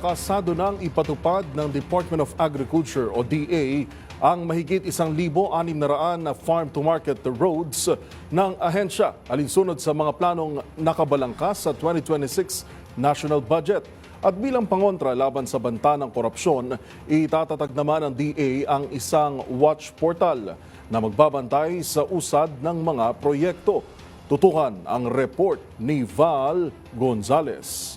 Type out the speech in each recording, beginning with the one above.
Nakasado nang ipatupad ng Department of Agriculture o DA ang mahigit 1,600 na farm-to-market roads ng ahensya alinsunod sa mga planong nakabalangkas sa 2026 national budget. At bilang pangontra laban sa banta ng korupsyon, itatatag naman ng DA ang isang watch portal na magbabantay sa usad ng mga proyekto. Tutukan ang report ni Val Gonzales.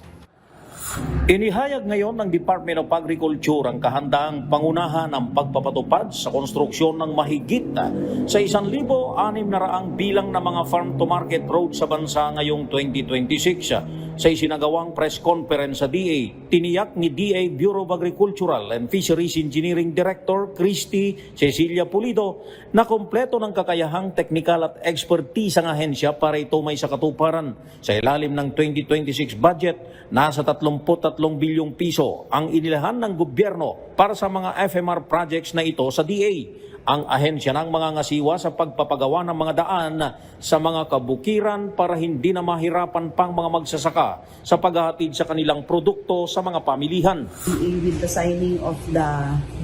Inihayag ngayon ng Department of Agriculture ang kahandaang pangunahan ng pagpapatupad sa konstruksyon ng mahigit sa 1,600 bilang ng mga farm-to-market road sa bansa ngayong 2026. Sa isinagawang press conference sa DA, tiniyak ni DA Bureau of Agricultural and Fisheries Engineering Director Christy Cecilia Pulido na kompleto ng kakayahang teknikal at expertise ang ahensya para ito may sa katuparan. Sa ilalim ng 2026 budget, nasa 33 bilyong piso ang inilahan ng gobyerno para sa mga FMR projects na ito sa DA. Ang ahensya ng mga ngasiwa sa pagpapagawa ng mga daan sa mga kabukiran para hindi na mahirapan pang mga magsasaka sa paghahatid sa kanilang produkto sa mga pamilihan. With the signing of the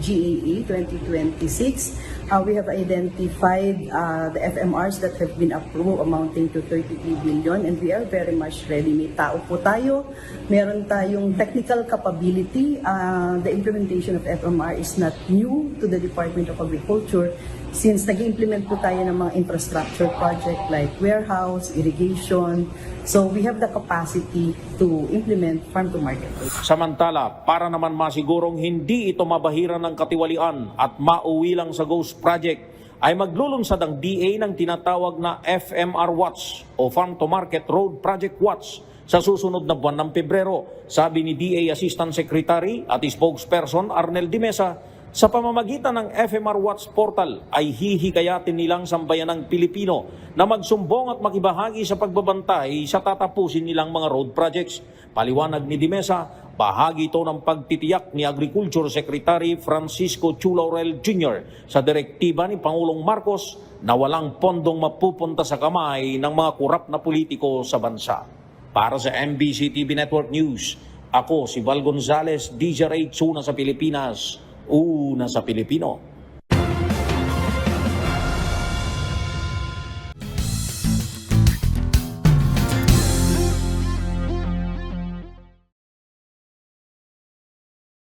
GAA 2026, we have identified the FMRs that have been approved amounting to 33 billion and we are very much ready. May tao po tayo, meron tayong technical capability. The implementation of FMR is not new to the Department of Agriculture since nag-implement po tayo ng mga infrastructure project like warehouse, irrigation. So we have the capacity to implement farm-to-market. Samantala, para naman masigurong hindi ito mabahiran ng katiwalian at mauwi lang sa ghost project, ay maglulunsad ang DA ng tinatawag na FMR Watch o Farm-to-Market Road Project Watch sa susunod na buwan ng Pebrero. Sabi ni DA Assistant Secretary at spokesperson Arnel Di Mesa, sa pamamagitan ng FMR Watch Portal ay hihikayatin nilang sambayanang Pilipino na magsumbong at makibahagi sa pagbabantay sa tatapusin nilang mga road projects. Paliwanag ni Di Mesa, bahagi ito ng pagtitiyak ni Agriculture Secretary Francisco Chu Laurel Jr. sa direktiba ni Pangulong Marcos na walang pondong mapupunta sa kamay ng mga kurap na politiko sa bansa. Para sa MBC TV Network News, ako si Val Gonzales, DZRH, una sa Pilipinas, una sa Pilipino.